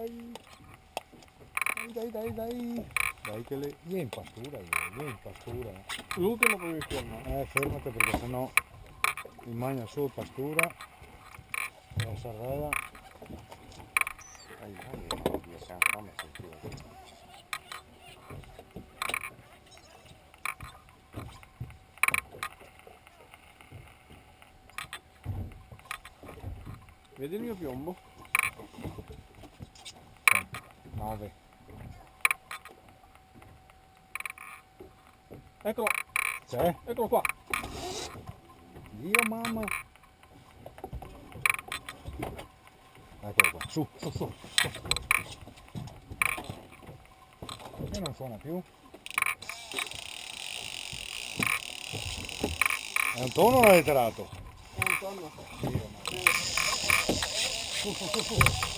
Dai. Dai che le... Vieni in pastura, vieni in pastura. L'ultimo poi mi fermo. Fermate perché sennò il magna su pastura. La sarrella. Vedi il mio piombo? 9. Eccolo, C'è? eccolo qua. Dio mamma. Eccolo qua. Su. Perché non suona più? È un tono o un letterato? È un tonno. Dio mamma. Su.